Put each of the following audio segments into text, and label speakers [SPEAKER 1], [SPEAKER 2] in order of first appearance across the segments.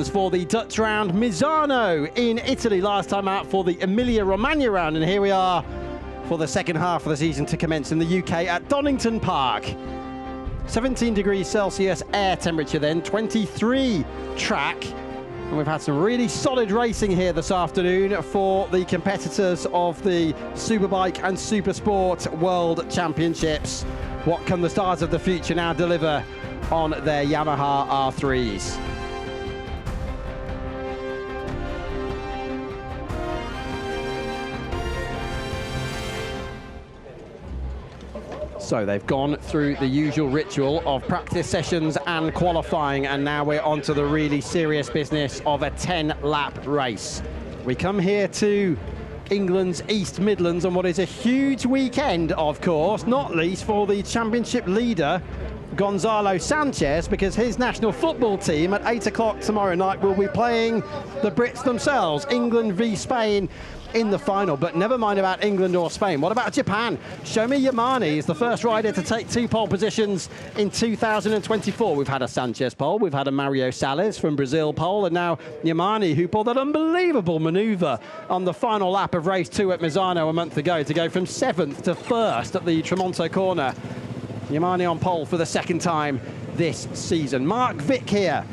[SPEAKER 1] For the Dutch round, Misano in Italy last time out for the Emilia-Romagna round, and here we are for the second half of the season to commence in the UK at Donington Park. 17 degrees Celsius air temperature then, 23 track, and we've had some really solid racing here this afternoon for the competitors of the Superbike and Supersport World Championships. What can the stars of the future now deliver on their Yamaha R3s? So they've gone through the usual ritual of practice sessions and qualifying, and now we're on to the really serious business of a 10-lap race. We come here to England's East Midlands on what is a huge weekend, of course, not least for the championship leader, Gonzalo Sanchez, because his national football team at 8 o'clock tomorrow night will be playing the Brits themselves, England v Spain, in the final. But never mind about England or Spain. What about Japan? Shomi Yamane is the first rider to take 2 pole positions in 2024. We've had a Sanchez pole, we've had a Mario Salles from Brazil pole, and now Yamane, who pulled that unbelievable manoeuvre on the final lap of race 2 at Misano a month ago to go from 7th to 1st at the Tremonto corner. Yamane on pole for the second time this season. Mark Vick here,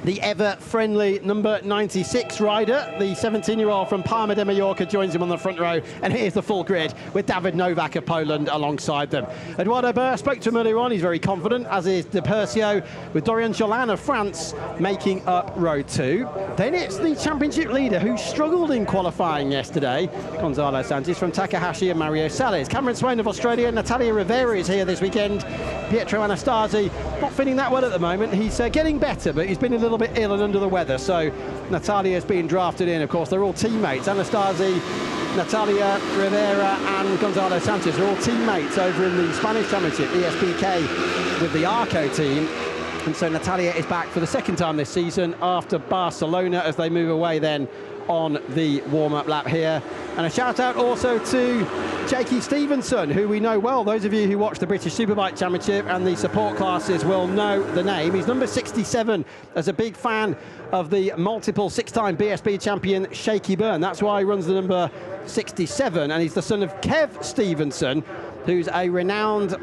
[SPEAKER 1] the ever-friendly number 96 rider. The 17-year-old from Palma de Mallorca joins him on the front row. And here's the full grid with David Novak of Poland alongside them. Eduardo Burr spoke to him earlier on. He's very confident, as is De Percio, with Dorian Jolin of France making up row 2. Then it's the championship leader who struggled in qualifying yesterday, Gonzalo Sanchez from Takahashi and Mario Salles. Cameron Swain of Australia, Natalia Rivera is here this weekend. Pietro Anastasi not feeling that well at the moment. He's getting better, but he's been a little bit ill and under the weather, so Natalia's been drafted in. Of course, they're all teammates. Anastasi, Natalia Rivera and Gonzalo Sanchez are all teammates over in the Spanish Championship, ESPK, with the Arco team. And so Natalia is back for the second time this season after Barcelona, as they move away then on the warm-up lap here. And a shout out also to Jakey Stevenson, who we know well. Those of you who watch the British Superbike Championship and the support classes will know the name. He's number 67, as a big fan of the multiple 6-time BSB champion Shaky Byrne. That's why he runs the number 67, and he's the son of Kev Stevenson, who's a renowned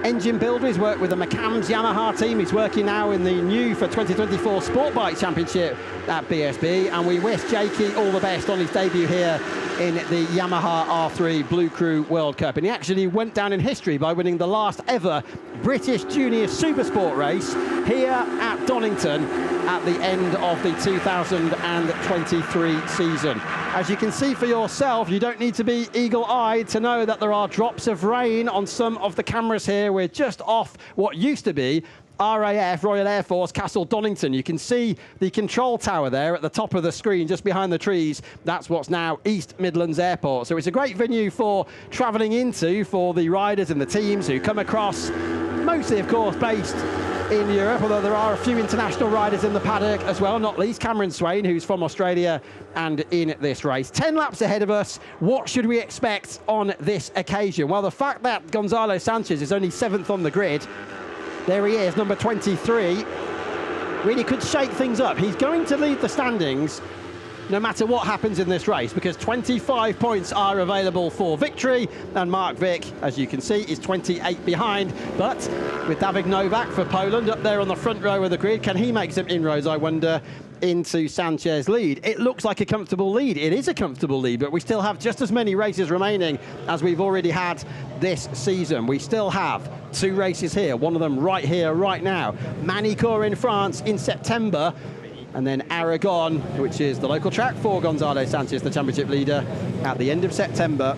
[SPEAKER 1] engine builder. He's worked with the McCann's Yamaha team. He's working now in the new for 2024 Sport Bike Championship at BSB, and we wish Jakey all the best on his debut here in the Yamaha R3 bLU cRU World Cup. And he actually went down in history by winning the last ever British Junior Supersport race here at Donington at the end of the 2023 season. As you can see for yourself, you don't need to be eagle-eyed to know that there are drops of rain on some of the cameras here. We're just off what used to be RAF, Royal Air Force, Castle Donington. You can see the control tower there at the top of the screen, just behind the trees. That's what's now East Midlands Airport. So it's a great venue for travelling into for the riders and the teams who come across, mostly, of course, based in Europe, although there are a few international riders in the paddock as well, not least Cameron Swain, who's from Australia and in this race. 10 laps ahead of us. What should we expect on this occasion? Well, the fact that Gonzalo Sanchez is only 7th on the grid, there he is, number 23, really could shake things up. He's going to lead the standings no matter what happens in this race, because 25 points are available for victory, and Mark Vick, as you can see, is 28 behind. But with David Novak for Poland up there on the front row of the grid, can he make some inroads, I wonder, into Sanchez's lead? It looks like a comfortable lead. It is a comfortable lead, but we still have just as many races remaining as we've already had this season. We still have 2 races here, one of them right here, right now. Magny-Cours in France in September, and then Aragon, which is the local track for Gonzalo Sanchez, the championship leader, at the end of September.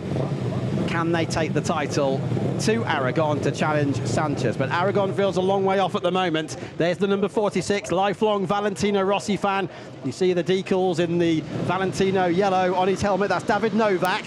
[SPEAKER 1] Can they take the title to Aragon to challenge Sanchez? But Aragon feels a long way off at the moment. There's the number 46, lifelong Valentino Rossi fan. You see the decals in the Valentino yellow on his helmet. That's David Novak.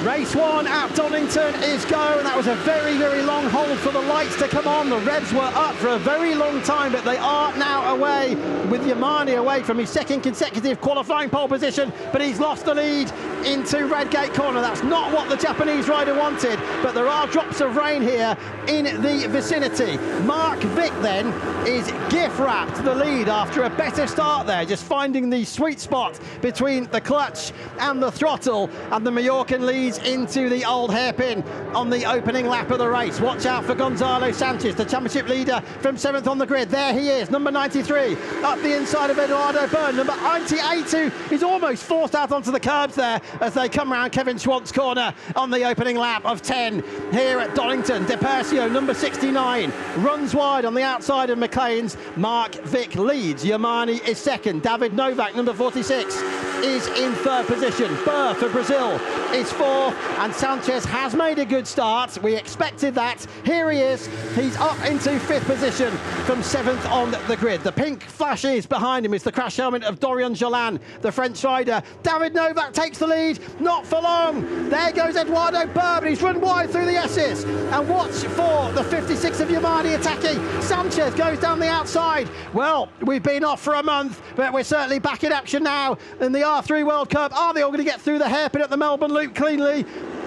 [SPEAKER 1] Race 1 at Donington is go, and that was a very, very long hold for the lights to come on. The revs were up for a very long time, but they are now away, with Yamani away from his second consecutive qualifying pole position, but he's lost the lead into Redgate Corner. That's not what the Japanese rider wanted, but there are drops of rain here in the vicinity. Mark Vick then is gift-wrapped the lead after a better start there, just finding the sweet spot between the clutch and the throttle, and the Mallorcan leads into the old hairpin on the opening lap of the race. Watch out for Gonzalo Sanchez, the championship leader from 7th on the grid. There he is, number 93, up the inside of Eduardo Byrne. Number 98, who is almost forced out onto the curbs there as they come round Kevin Schwantz corner on the opening lap of 10 here at Donington. De Percio, number 69, runs wide on the outside of McLean's. Mark Vick leads. Yamani is second. David Novak, number 46, is in third position. Burr for Brazil is fourth, and Sanchez has made a good start. We expected that. Here he is. He's up into fifth position from 7th on the grid. The pink flashes behind him is the crash helmet of Dorian Jolan, the French rider. David Novak takes the lead, not for long. There goes Eduardo Burr, but he's run wide through the S's. And watch for the 56 of Yamani attacking. Sanchez goes down the outside. Well, we've been off for a month, but we're certainly back in action now in the R3 World Cup. Are they all going to get through the hairpin at the Melbourne Loop cleanly?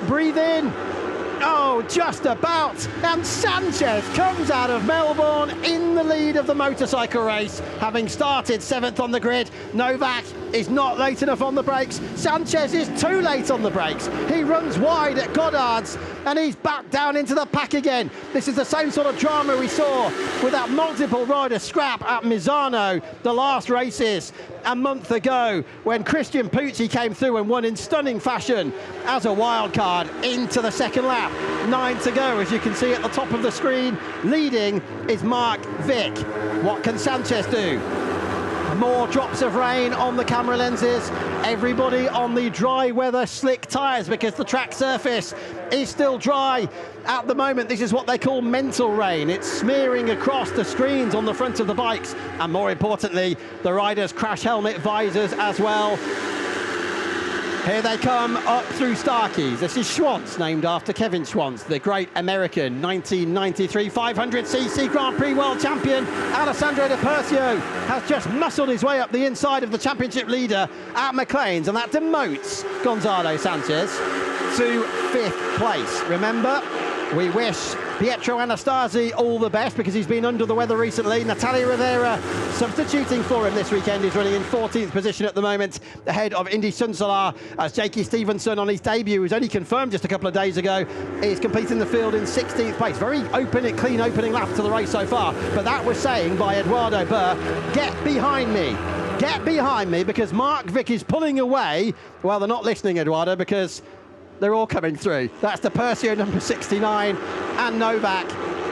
[SPEAKER 1] Breathe in. Oh, just about. And Sanchez comes out of Melbourne in the lead of the motorcycle race, having started 7th on the grid. Novak is not late enough on the brakes. Sanchez is too late on the brakes. He runs wide at Goddard's, and he's back down into the pack again. This is the same sort of drama we saw with that multiple rider scrap at Misano the last races a month ago, when Christian Pucci came through and won in stunning fashion as a wild card into the second lap. 9 to go, as you can see at the top of the screen. Leading is Mark Vick. What can Sanchez do? More drops of rain on the camera lenses. Everybody on the dry weather slick tyres, because the track surface is still dry at the moment. This is what they call mental rain. It's smearing across the screens on the front of the bikes, and more importantly, the riders' crash helmet visors as well. Here they come up through Starkeys. This is Schwantz, named after Kevin Schwantz, the great American 1993 500cc Grand Prix world champion. Alessandro De Percio has just muscled his way up the inside of the championship leader at McLean's, and that demotes Gonzalo Sanchez to 5th place. Remember, we wish Pietro Anastasi all the best, because he's been under the weather recently. Natalia Rivera substituting for him this weekend is running in 14th position at the moment, ahead of Indy Sunsalar, as Jakey Stevenson on his debut, who's only confirmed just a couple of days ago, is completing the field in 16th place. Very open, clean opening lap to the race so far, but that was saying by Eduardo Burr, get behind me. Get behind me, because Mark Vick is pulling away. Well, they're not listening, Eduardo, because they're all coming through. That's the Percio, number 69, and Novak.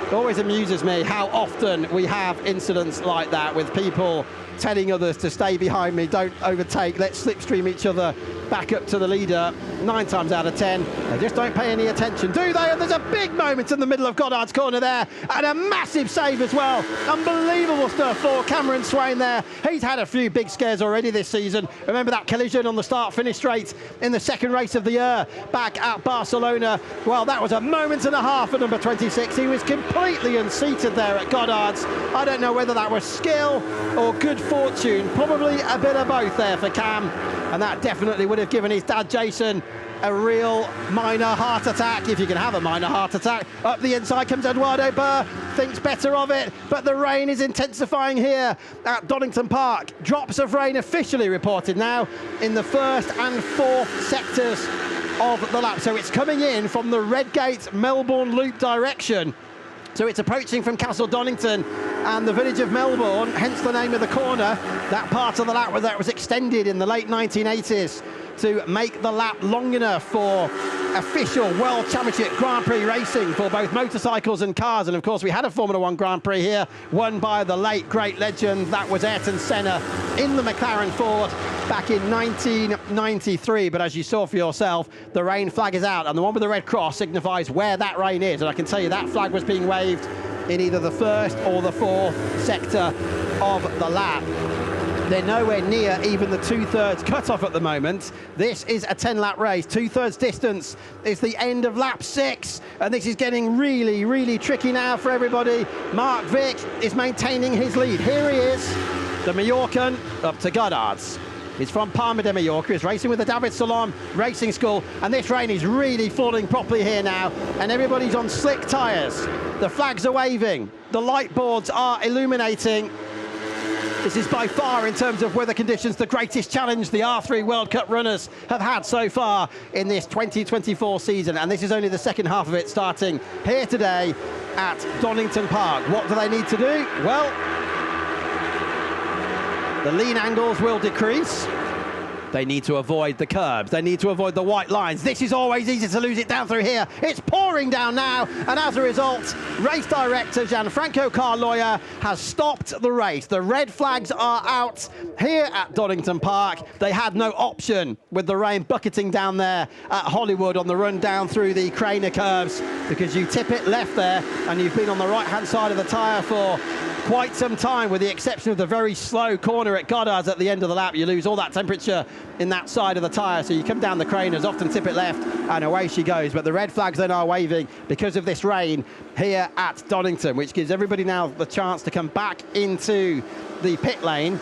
[SPEAKER 1] It always amuses me how often we have incidents like that, with people telling others to stay behind me, don't overtake, let's slipstream each other back up to the leader. 9 times out of 10, they just don't pay any attention, do they? And there's a big moment in the middle of Goddard's corner there, and a massive save as well. Unbelievable stuff for Cameron Swain there. He's had a few big scares already this season. Remember that collision on the start-finish straight in the second race of the year back at Barcelona? Well, that was a moment and a half for number 26. He was completely unseated there at Goddard's. I don't know whether that was skill or good fortune, probably a bit of both there for Cam, and that definitely would have given his dad Jason a real minor heart attack, if you can have a minor heart attack. Up the inside comes Eduardo Burr, thinks better of it, but the rain is intensifying here at Donington Park. Drops of rain officially reported now in the 1st and 4th sectors of the lap, so it's coming in from the Redgate Melbourne Loop direction. So it's approaching from Castle Donington and the village of Melbourne, hence the name of the corner. That part of the lap that was extended in the late 1980s to make the lap long enough for official World Championship Grand Prix racing for both motorcycles and cars. And of course we had a Formula 1 Grand Prix here, won by the late great legend, that was Ayrton Senna in the McLaren Ford back in 1993. But as you saw for yourself, the rain flag is out, and the one with the red cross signifies where that rain is, and I can tell you that flag was being waved in either the 1st or the 4th sector of the lap. They're nowhere near even the 2/3 cutoff at the moment. This is a 10-lap race. 2/3 distance is the end of lap 6, and this is getting really, really tricky now for everybody. Mark Vick is maintaining his lead. Here he is, the Mallorcan up to Goddard's. He's from Palma de Mallorca. He's racing with the David Salom Racing School, and this rain is really falling properly here now, and everybody's on slick tyres. The flags are waving. The light boards are illuminating. This is by far, in terms of weather conditions, the greatest challenge the R3 World Cup runners have had so far in this 2024 season. And this is only the second half of it, starting here today at Donington Park. What do they need to do? Well, the lean angles will decrease. They need to avoid the curbs. They need to avoid the white lines. This is always easy to lose it down through here. It's pouring down now, and as a result, race director Gianfranco Carloya has stopped the race. The red flags are out here at Donington Park. They had no option with the rain bucketing down there at Hollywood on the run down through the Craner curves, because you tip it left there, and you've been on the right-hand side of the tyre for quite some time, with the exception of the very slow corner at Goddard's at the end of the lap. You lose all that temperature in that side of the tyre, so you come down the Craners, often tip it left, and away she goes. But the red flags then are waving because of this rain here at Donington, which gives everybody now the chance to come back into the pit lane.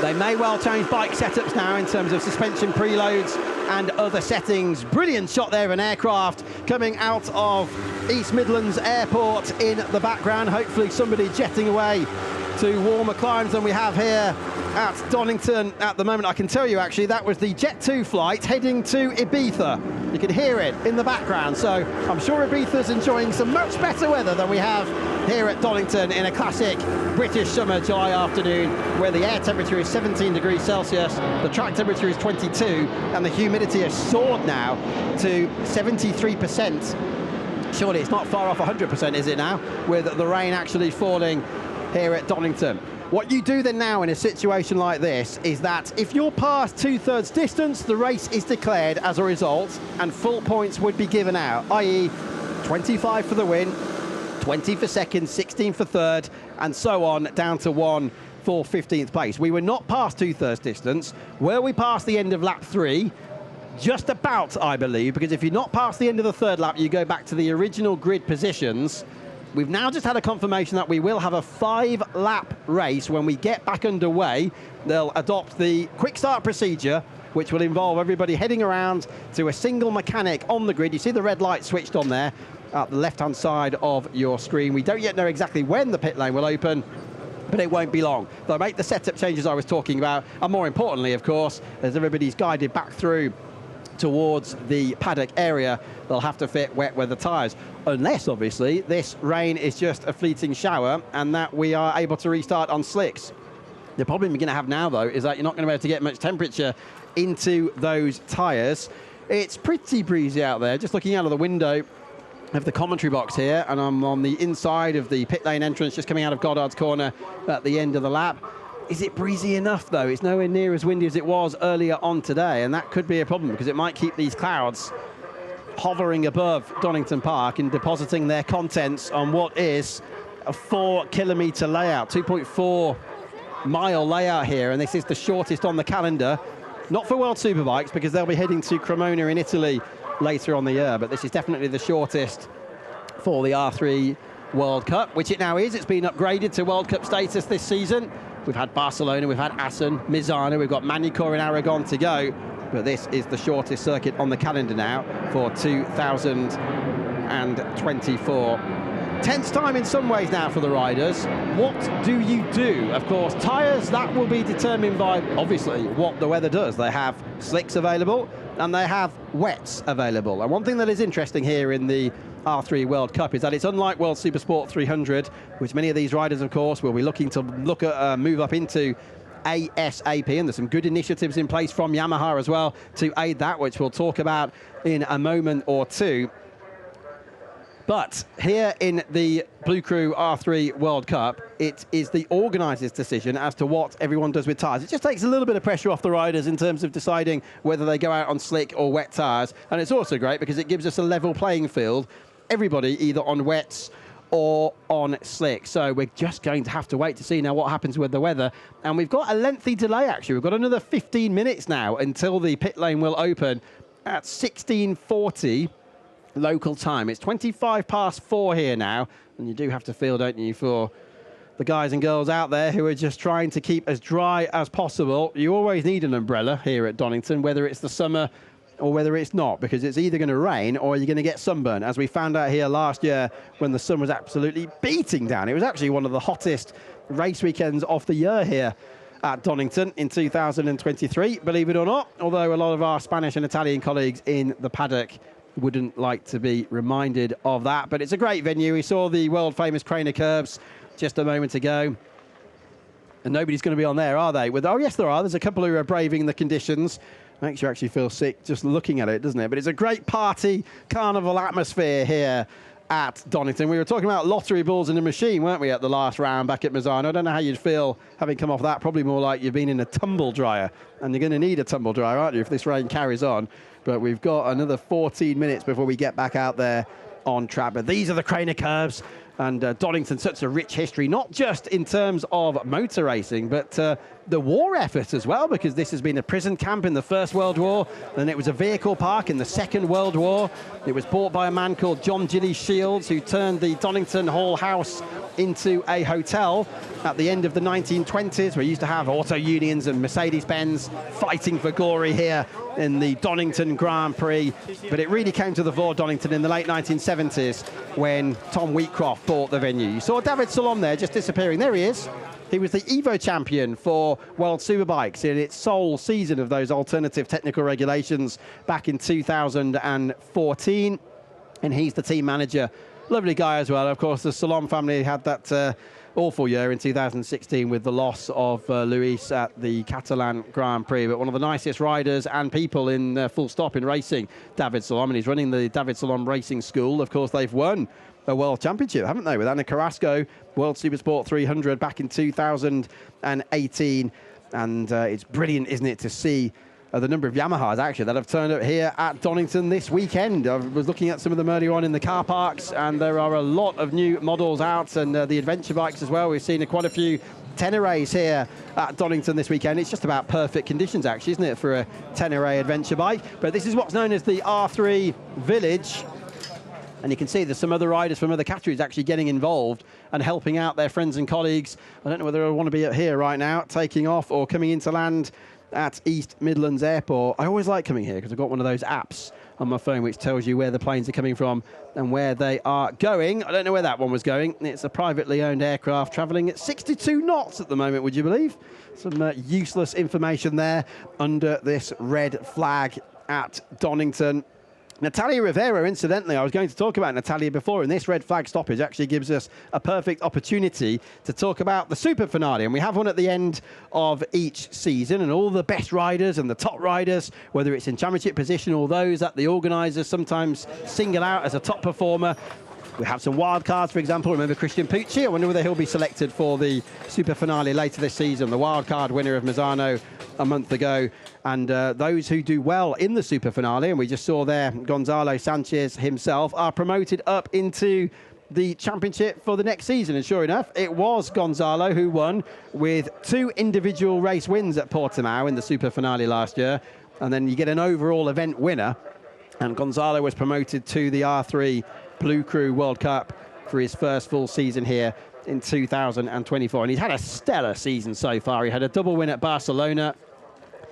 [SPEAKER 1] They may well change bike setups now in terms of suspension preloads and other settings. Brilliant shot there of an aircraft coming out of East Midlands Airport in the background. Hopefully somebody jetting away to warmer climes than we have here at Donington at the moment. I can tell you, actually, that was the Jet 2 flight heading to Ibiza. You can hear it in the background, so I'm sure Ibiza's enjoying some much better weather than we have here at Donington in a classic British summer July afternoon, where the air temperature is 17 degrees Celsius, the track temperature is 22, and the humidity has soared now to 73%. Surely it's not far off 100%, is it now, with the rain actually falling here at Donington. What you do then now in a situation like this is that if you're past 2/3 distance, the race is declared as a result, and full points would be given out, i.e. 25 for the win, 20 for second, 16 for third, and so on, down to 1 for 15th place. We were not past 2/3 distance. Were we past the end of lap 3? Just about, I believe, because if you're not past the end of the third lap, you go back to the original grid positions. We've now just had a confirmation that we will have a 5-lap race when we get back underway. They'll adopt the quick start procedure, which will involve everybody heading around to a single mechanic on the grid. You see the red light switched on there at the left-hand side of your screen. We don't yet know exactly when the pit lane will open, but it won't be long. They'll make the setup changes I was talking about, and more importantly, of course, as everybody's guided back through towards the paddock area, they'll have to fit wet weather tyres. Unless, obviously, this rain is just a fleeting shower and that we are able to restart on slicks. The problem you're going to have now, though, is that you're not going to be able to get much temperature into those tyres. It's pretty breezy out there. Just looking out of the window of the commentary box here, and I'm on the inside of the pit lane entrance, just coming out of Goddard's corner at the end of the lap. Is it breezy enough, though? It's nowhere near as windy as it was earlier on today, and that could be a problem because it might keep these clouds hovering above Donington Park and depositing their contents on what is a 4-kilometre layout, 2.4-mile layout here, and this is the shortest on the calendar. Not for World Superbikes, because they'll be heading to Cremona in Italy later on the year, but this is definitely the shortest for the R3 World Cup, which it now is. It's been upgraded to World Cup status this season. We've had Barcelona, we've had Assen, Misano, we've got Magny-Cours and Aragon to go, but this is the shortest circuit on the calendar now for 2024. Tense time in some ways now for the riders. What do you do? Of course, tyres, that will be determined by, obviously, what the weather does. They have slicks available and they have wets available. And one thing that is interesting here in the R3 World Cup is that it's unlike World Supersport 300, which many of these riders, of course, will be looking to move up into ASAP, and there's some good initiatives in place from Yamaha as well to aid that, which we'll talk about in a moment or two. But here in the bLU cRU R3 World Cup, it is the organisers' decision as to what everyone does with tyres. It just takes a little bit of pressure off the riders in terms of deciding whether they go out on slick or wet tyres. And it's also great because it gives us a level playing field. Everybody either on wets or on slick. So we're just going to have to wait to see now what happens with the weather. And we've got a lengthy delay, actually. We've got another 15 minutes now until the pit lane will open at 16:40 local time. It's 4:25 here now, and you do have to feel, don't you, for the guys and girls out there who are just trying to keep as dry as possible. You always need an umbrella here at Donington, whether it's the summer or whether it's not, because it's either going to rain or you're going to get sunburn, as we found out here last year when the sun was absolutely beating down. It was actually one of the hottest race weekends of the year here at Donington in 2023, believe it or not, although a lot of our Spanish and Italian colleagues in the paddock wouldn't like to be reminded of that. But it's a great venue. We saw the world famous Craner Curbs just a moment ago, and nobody's going to be on there, are they? Oh yes, there are. There's a couple who are braving the conditions. Makes you actually feel sick just looking at it, doesn't it? But it's a great party carnival atmosphere here at Donington. We were talking about lottery balls in a machine, weren't we, at the last round back at Misano? I don't know how you'd feel having come off that. Probably more like you've been in a tumble dryer, and you're going to need a tumble dryer, aren't you, if this rain carries on? But we've got another 14 minutes before we get back out there on track. But these are the Craner Curbs, and Donington, such a rich history, not just in terms of motor racing, but the war effort as well, because this has been a prison camp in the First World War, and it was a vehicle park in the Second World War. It was bought by a man called John Gilly Shields, who turned the Donington Hall House into a hotel at the end of the 1920s. We used to have auto unions and Mercedes-Benz fighting for glory here in the Donington Grand Prix, but it really came to the fore, Donington, in the late 1970s when Tom Wheatcroft bought the venue. You saw David Salom there just disappearing. There he is. He was the Evo champion for World Superbikes in its sole season of those alternative technical regulations back in 2014, and he's the team manager. Lovely guy as well. Of course, the Salom family had that awful year in 2016 with the loss of Luis at the Catalan Grand Prix, but one of the nicest riders and people in full stop in racing, David Salom, and he's running the David Salom Racing School. Of course, they've won a world championship, haven't they, with Ana Carrasco, World Supersport 300 back in 2018, and it's brilliant, isn't it, to see the number of Yamahas actually that have turned up here at Donington this weekend. I was looking at some of them earlier on in the car parks, and there are a lot of new models out, and the adventure bikes as well. We've seen quite a few Tenerays here at Donington this weekend. It's just about perfect conditions actually, isn't it, for a Tenere adventure bike? But this is what's known as the R3 Village, and you can see there's some other riders from other categories actually getting involved and helping out their friends and colleagues. I don't know whether I want to be up here right now, taking off or coming into land at East Midlands Airport. I always like coming here because I've got one of those apps on my phone which tells you where the planes are coming from and where they are going. I don't know where that one was going. It's a privately owned aircraft travelling at 62 knots at the moment, would you believe? Some useless information there under this red flag at Donington. Natalia Rivera, incidentally, I was going to talk about Natalia before, and this red flag stoppage actually gives us a perfect opportunity to talk about the super finale. And we have one at the end of each season, and all the best riders and the top riders, whether it's in championship position or those that the organisers sometimes single out as a top performer. We have some wild cards, for example. Remember Christian Pucci? I wonder whether he'll be selected for the super finale later this season. The wild card winner of Misano a month ago. And those who do well in the super finale, and we just saw there Gonzalo Sanchez himself, are promoted up into the championship for the next season. And sure enough, it was Gonzalo who won with 2 individual race wins at Portimao in the super finale last year. And then you get an overall event winner. And Gonzalo was promoted to the R3 bLU cRU World Cup for his first full season here in 2024. And he's had a stellar season so far. He had a double win at Barcelona.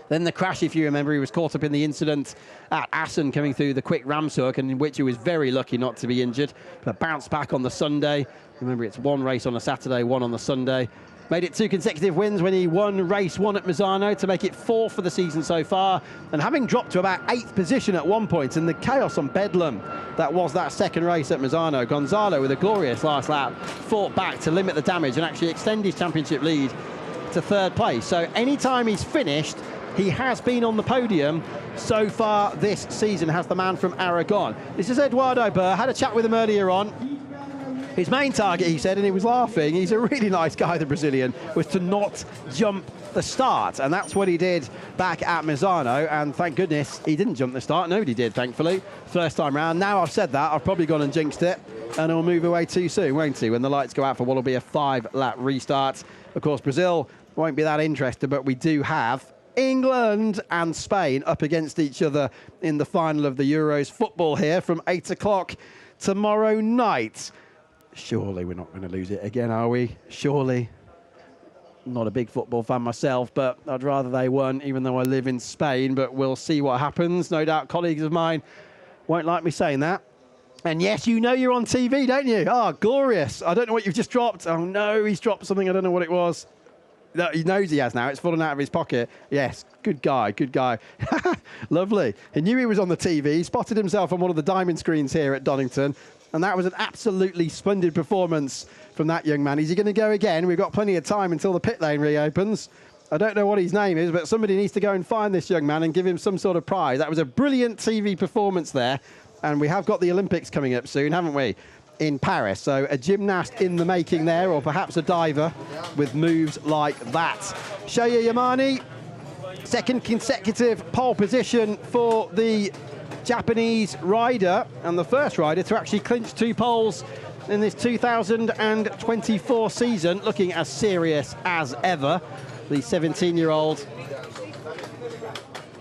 [SPEAKER 1] Then the crash, if you remember, he was caught up in the incident at Assen coming through the quick rams hook, and in which he was very lucky not to be injured, but bounced back on the Sunday. Remember, it's one race on a Saturday, one on the Sunday. Made it 2 consecutive wins when he won race 1 at Misano to make it 4 for the season so far. And having dropped to about 8th position at one point in the chaos on Bedlam that was that second race at Misano, Gonzalo, with a glorious last lap, fought back to limit the damage and actually extend his championship lead to 3rd place. So anytime he's finished, he has been on the podium so far this season, has the man from Aragon. This is Eduardo Burr. Had a chat with him earlier on. His main target, he said, and he was laughing, he's a really nice guy, the Brazilian, was to not jump the start. And that's what he did back at Misano. And thank goodness he didn't jump the start. Nobody did, thankfully, first time round. Now I've said that, I've probably gone and jinxed it. and he'll move away too soon, won't he, when the lights go out for what will be a 5-lap restart. Of course, Brazil won't be that interested, but we do have England and Spain up against each other in the final of the Euros football here from 8 o'clock tomorrow night. Surely we're not going to lose it again, are we? Surely. I'm not a big football fan myself, but I'd rather they won, even though I live in Spain, but we'll see what happens. No doubt colleagues of mine won't like me saying that. And yes, you know you're on TV, don't you? Oh, glorious. I don't know what you've just dropped. Oh, no, he's dropped something. I don't know what it was. No, he knows he has now. It's fallen out of his pocket. Yes, good guy, good guy. Lovely. He knew he was on the TV. He spotted himself on one of the diamond screens here at Donington. And that was an absolutely splendid performance from that young man. Is he going to go again? We've got plenty of time until the pit lane reopens. I don't know what his name is, but somebody needs to go and find this young man and give him some sort of prize. That was a brilliant TV performance there. And we have got the Olympics coming up soon, haven't we, in Paris? So a gymnast in the making there, or perhaps a diver with moves like that. Shoya Yamane, second consecutive pole position for the Japanese rider, and the first rider to actually clinch 2 poles in this 2024 season, looking as serious as ever. The 17-year-old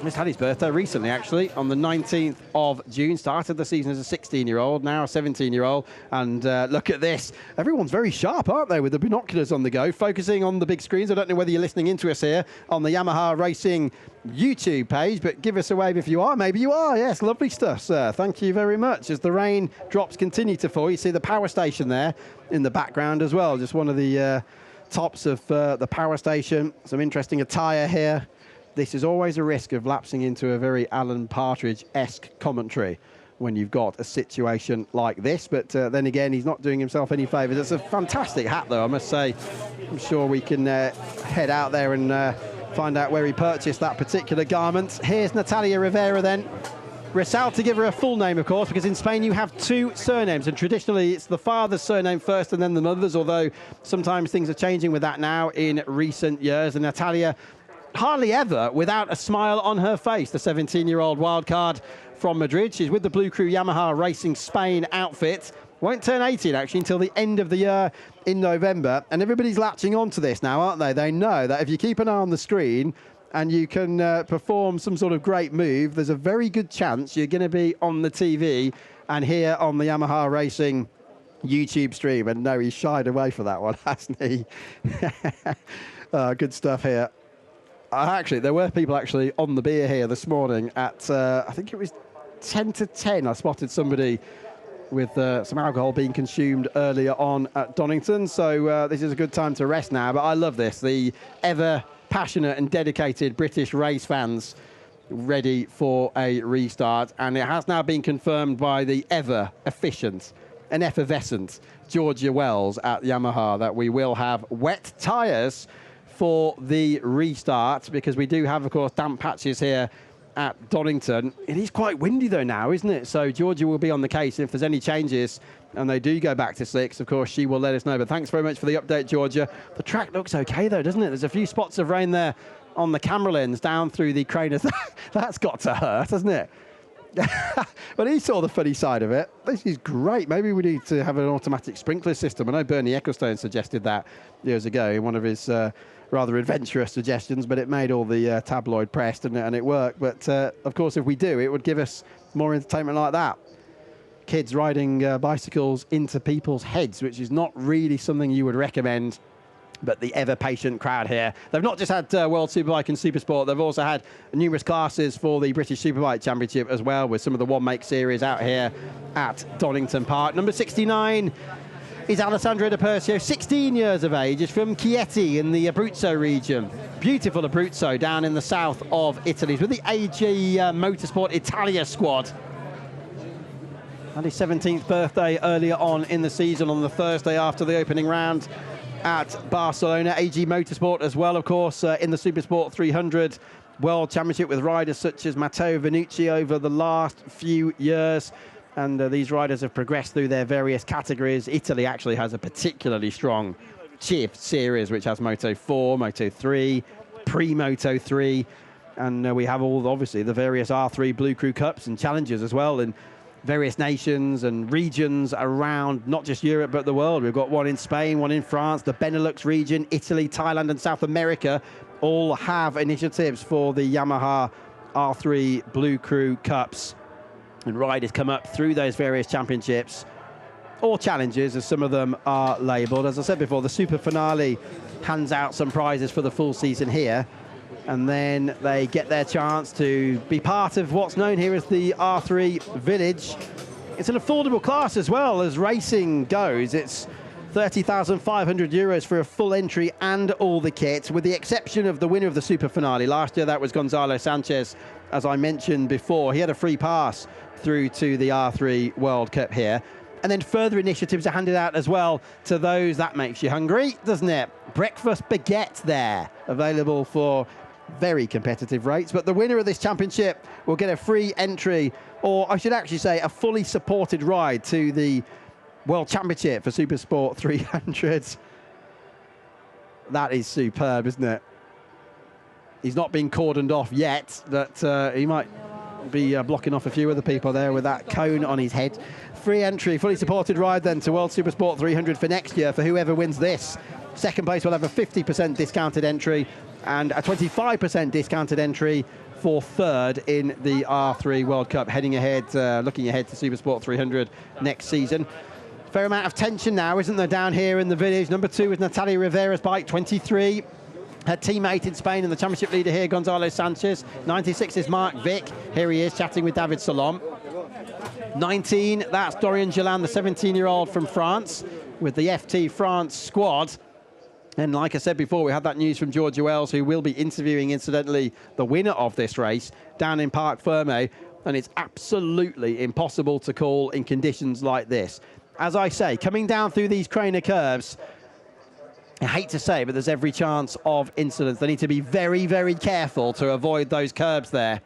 [SPEAKER 1] just had his birthday recently, actually, on the 19th of June. Started the season as a 16-year-old, now a 17-year-old. And look at this. Everyone's very sharp, aren't they, with the binoculars on the go, focusing on the big screens. I don't know whether you're listening into us here on the Yamaha Racing YouTube page, but give us a wave if you are. Maybe you are. Yes, lovely stuff, sir. Thank you very much. As the rain drops continue to fall, you see the power station there in the background as well. Just one of the tops of the power station. Some interesting attire here. This is always a risk of lapsing into a very Alan Partridge-esque commentary when you've got a situation like this. But then again, he's not doing himself any favours. It's a fantastic hat, though, I must say. I'm sure we can head out there and find out where he purchased that particular garment. Here's Natalia Rivera then. Rizal to give her a full name, of course, because in Spain you have 2 surnames, and traditionally it's the father's surname first and then the mother's, although sometimes things are changing with that now in recent years. And Natalia, hardly ever without a smile on her face, the 17-year-old wildcard from Madrid. She's with the bLU cRU Yamaha Racing Spain outfit. Won't turn 18, actually, until the end of the year in November. And everybody's latching on to this now, aren't they? They know that if you keep an eye on the screen and you can perform some sort of great move, there's a very good chance you're going to be on the TV and here on the Yamaha Racing YouTube stream. And no, he shied away for that one, hasn't he? Good stuff here. Actually, there were people actually on the beer here this morning at, I think it was 10 to 10. I spotted somebody with some alcohol being consumed earlier on at Donington. So this is a good time to rest now. But I love this. The ever passionate and dedicated British race fans ready for a restart. And it has now been confirmed by the ever efficient and effervescent Georgia Wells at Yamaha that we will have wet tyres for the restart, because we do have, of course, damp patches here at Donington. It is quite windy, though, now, isn't it? So Georgia will be on the case. And if there's any changes and they do go back to slicks, of course, she will let us know. But thanks very much for the update, Georgia. The track looks OK, though, doesn't it? There's a few spots of rain there on the camera lens down through the crane. That's got to hurt, hasn't it? But he saw the funny side of it. This is great. Maybe we need to have an automatic sprinkler system. I know Bernie Ecclestone suggested that years ago in one of his rather adventurous suggestions, but it made all the tabloid press, didn't it? And it worked. But of course, if we do, it would give us more entertainment like that. Kids riding bicycles into people's heads, which is not really something you would recommend. But the ever-patient crowd here. They've not just had World Superbike and Supersport, they've also had numerous classes for the British Superbike Championship as well, with some of the one-make series out here at Donington Park. Number 69 is Alessandro De Persio, 16 years of age, is from Chieti in the Abruzzo region. Beautiful Abruzzo down in the south of Italy. He's with the AG Motorsport Italia squad. Had his 17th birthday earlier on in the season on the Thursday after the opening round at Barcelona. AG Motorsport as well, of course, in the Supersport 300 World Championship with riders such as Matteo Venucci over the last few years. And these riders have progressed through their various categories. Italy actually has a particularly strong CIV series, which has Moto 4, Moto 3, pre-Moto 3. And we have all, obviously, the various R3 bLU cRU Cups and challenges as well. And various nations and regions around not just Europe but the world. We've got one in Spain, one in France, the Benelux region, Italy, Thailand and South America all have initiatives for the Yamaha R3 bLU cRU Cups. And riders come up through those various championships, or challenges as some of them are labelled. As I said before, the super finale hands out some prizes for the full season here, and then they get their chance to be part of what's known here as the R3 Village. It's an affordable class as well as racing goes. It's 30,500 euros for a full entry and all the kit, with the exception of the winner of the super finale. Last year that was Gonzalo Sanchez, as I mentioned before. He had a free pass through to the R3 World Cup here. And then further initiatives are handed out as well to those. That makes you hungry, doesn't it? Breakfast baguette there, available for very competitive rates. But the winner of this championship will get a free entry, or I should actually say a fully supported ride to the World Championship for Super Sport 300. That is superb, isn't it? He's not been cordoned off yet, but he might be blocking off a few other people there with that cone on his head. Free entry, fully supported ride then to World Super Sport 300 for next year for whoever wins this. Second place will have a 50% discounted entry and a 25% discounted entry for third in the R3 World Cup, heading ahead, looking ahead to Super Sport 300 next season. Fair amount of tension now, isn't there, down here in the village. Number 2 is Natalia Rivera's bike, 23. Her teammate in Spain and the championship leader here, Gonzalo Sanchez. 96 is Mark Vick. Here he is chatting with David Salom. 19, that's Dorian Gillan, the 17-year-old from France, with the FT France squad. And like I said before, we had that news from Georgia Wells, who will be interviewing, incidentally, the winner of this race down in Parc Fermé. And it's absolutely impossible to call in conditions like this. As I say, coming down through these Craner curves, I hate to say, but there's every chance of incidents. They need to be very, very careful to avoid those curbs there.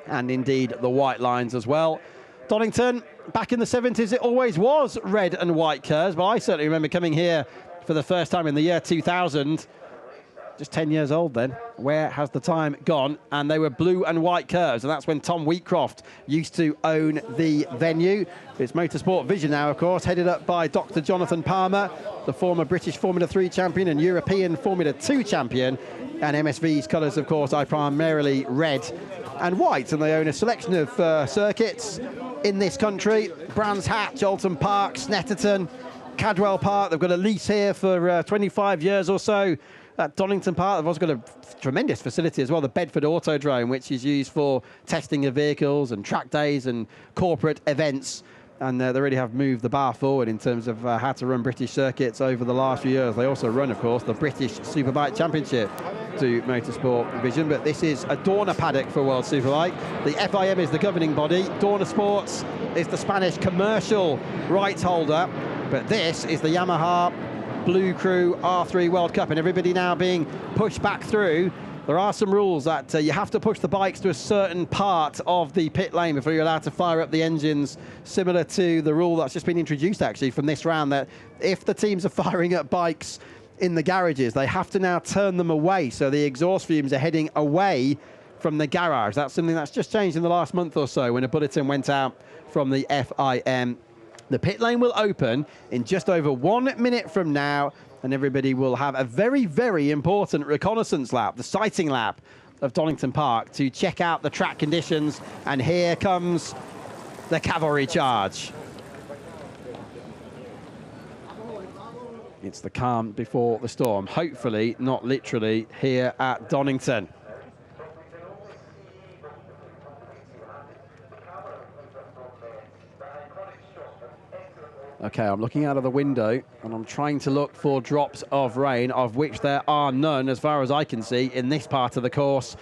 [SPEAKER 1] And indeed, the white lines as well. Donington, back in the 70s, it always was red and white curves, but I certainly remember coming here for the first time in the year 2000. Just 10 years old then. Where has the time gone? And they were blue and white curves, and that's when Tom Wheatcroft used to own the venue. It's Motorsport Vision now, of course, headed up by Dr. Jonathan Palmer, the former British Formula 3 champion and European Formula 2 champion. And MSV's colours, of course, are primarily red and white, and they own a selection of circuits in this country. Brands Hatch, Alton Park, Snetterton, Cadwell Park. They've got a lease here for 25 years or so. At Donington Park, they've also got a tremendous facility as well, the Bedford Autodrome, which is used for testing of vehicles and track days and corporate events. And they really have moved the bar forward in terms of how to run British circuits over the last few years. They also run, of course, the British Superbike Championship to Motorsport Vision. But this is a Dorna paddock for World Superbike. The FIM is the governing body. Dorna Sports is the Spanish commercial rights holder. But this is the Yamaha bLU cRU R3 World Cup, and everybody now being pushed back through. There are some rules that you have to push the bikes to a certain part of the pit lane before you're allowed to fire up the engines, similar to the rule that's just been introduced actually from this round, that if the teams are firing up bikes in the garages, they have to now turn them away, so the exhaust fumes are heading away from the garage. That's something that's just changed in the last month or so when a bulletin went out from the FIM. The pit lane will open in just over 1 minute from now, and everybody will have a very, very important reconnaissance lap, the sighting lap of Donington Park, to check out the track conditions. And here comes the cavalry charge. It's the calm before the storm, hopefully not literally, here at Donington. Okay, I'm looking out of the window and I'm trying to look for drops of rain, of which there are none, as far as I can see, in this part of the course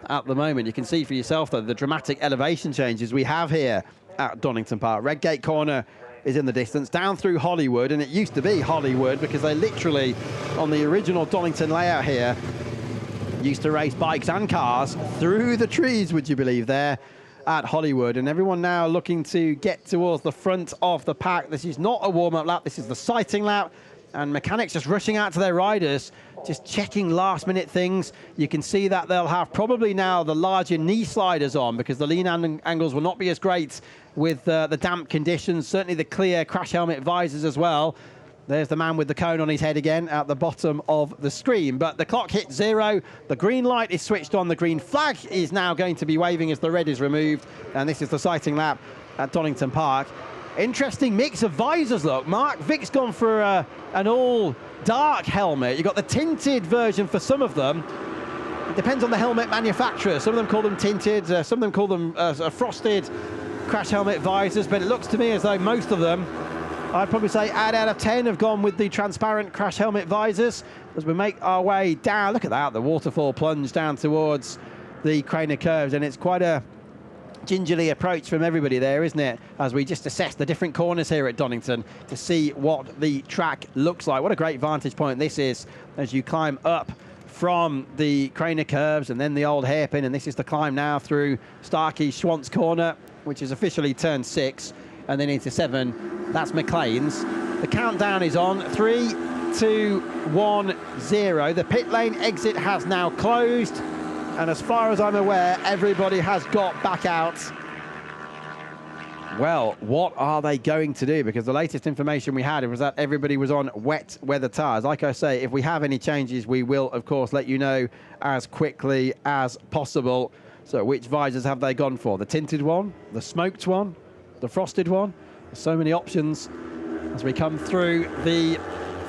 [SPEAKER 1] at the moment. You can see for yourself, though, the dramatic elevation changes we have here at Donington Park. Redgate Corner is in the distance, down through Hollywood, and it used to be Hollywood because they literally, on the original Donington layout here, used to race bikes and cars through the trees, would you believe, there at Hollywood. And everyone now looking to get towards the front of the pack. This is not a warm-up lap, this is the sighting lap, and mechanics just rushing out to their riders just checking last-minute things. You can see that they'll have probably now the larger knee sliders on because the lean angles will not be as great with the damp conditions. Certainly the clear crash helmet visors as well. There's the man with the cone on his head again at the bottom of the screen. But the clock hits 0. The green light is switched on. The green flag is now going to be waving as the red is removed. And this is the sighting lap at Donington Park. Interesting mix of visors, look. Mark Vic's gone for an all dark helmet. You've got the tinted version for some of them. It depends on the helmet manufacturer. Some of them call them tinted, some of them call them frosted crash helmet visors. But it looks to me as though most of them, I'd probably say 8 out of 10 have gone with the transparent crash helmet visors. As we make our way down, look at that, the waterfall plunge down towards the Magny-Cours, and it's quite a gingerly approach from everybody there, isn't it? As we just assess the different corners here at Donington to see what the track looks like. What a great vantage point this is as you climb up from the Magny-Cours and then the old hairpin, and this is the climb now through Starkey Schwantz Corner, which is officially turn 6. And then into 7, that's McLean's. The countdown is on, 3, 2, 1, 0. The pit lane exit has now closed. And as far as I'm aware, everybody has got back out. Well, what are they going to do? Because the latest information we had was that everybody was on wet weather tyres. Like I say, if we have any changes, we will, of course, let you know as quickly as possible. So which visors have they gone for? The tinted one, the smoked one, the frosted one? There's so many options as we come through the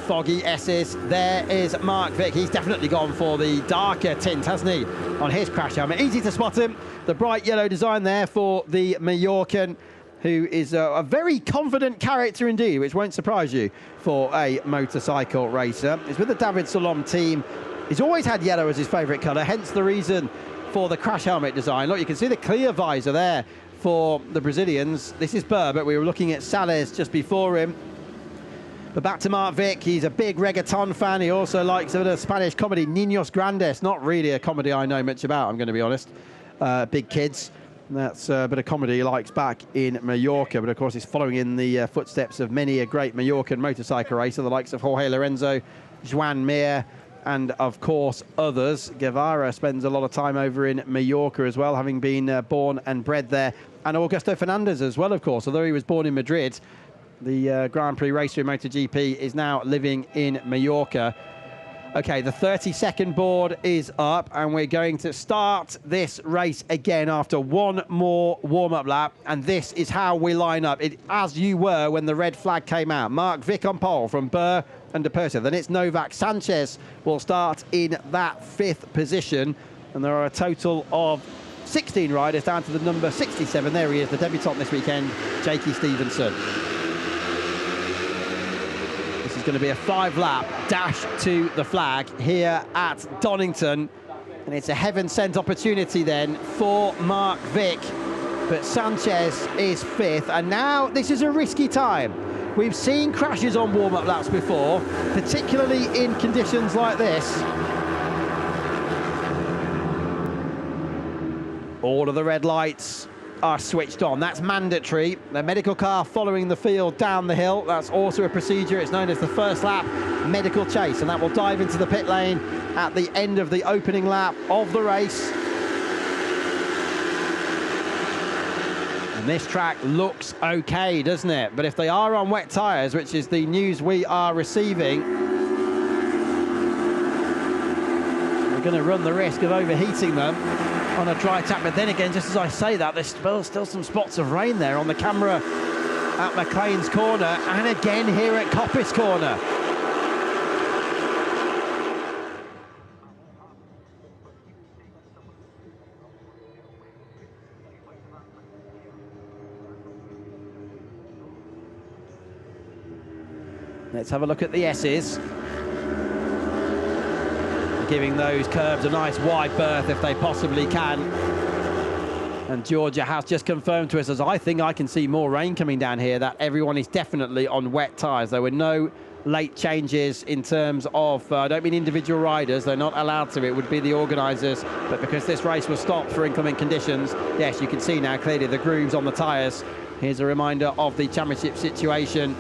[SPEAKER 1] foggy S's. There is Mark Vic. He's definitely gone for the darker tint, hasn't he, on his crash helmet. Easy to spot him. The bright yellow design there for the Mallorcan, who is a very confident character indeed, which won't surprise you for a motorcycle racer. He's with the David Salom team. He's always had yellow as his favourite colour, hence the reason for the crash helmet design. Look, you can see the clear visor there for the Brazilians. This is Burr, but we were looking at Sales just before him. But back to Mark Vic. He's a big reggaeton fan. He also likes a bit of Spanish comedy, Niños Grandes. Not really a comedy I know much about, I'm going to be honest. Big kids. That's a bit of comedy he likes back in Mallorca. But of course, he's following in the footsteps of many a great Mallorcan motorcycle racer, the likes of Jorge Lorenzo, Joan Mir, and of course others. Guevara spends a lot of time over in Mallorca as well, having been born and bred there. And Augusto Fernandez as well, of course, although he was born in Madrid. The Grand Prix racer in MotoGP is now living in Mallorca. Okay, the 30-second board is up, and we're going to start this race again after one more warm-up lap. And this is how we line up, as you were when the red flag came out. Mark Vic on pole from Burr and De Persia. Then it's Novak Sanchez will start in that 5th position. And there are a total of 16 riders down to the number 67. There he is, the debutant this weekend, Jakey Stevenson. This is going to be a 5-lap dash to the flag here at Donington. And it's a heaven-sent opportunity then for Mark Vic. But Sanchez is 5th. And now this is a risky time. We've seen crashes on warm-up laps before, particularly in conditions like this. All of the red lights are switched on. That's mandatory. The medical car following the field down the hill. That's also a procedure. It's known as the first lap medical chase, and that will dive into the pit lane at the end of the opening lap of the race. And this track looks okay, doesn't it? But if they are on wet tyres, which is the news we are receiving, we're going to run the risk of overheating them on a dry track. But then again, just as I say that, there's still some spots of rain there on the camera at McLean's corner, and again here at Coppice corner. Let's have a look at the S's. Giving those curbs a nice wide berth if they possibly can. And Georgia has just confirmed to us, as I think I can see more rain coming down here, that everyone is definitely on wet tyres. There were no late changes in terms of, I don't mean individual riders, they're not allowed to, it would be the organisers, but because this race was stopped for inclement conditions, yes, you can see now clearly the grooves on the tyres. Here's a reminder of the championship situation.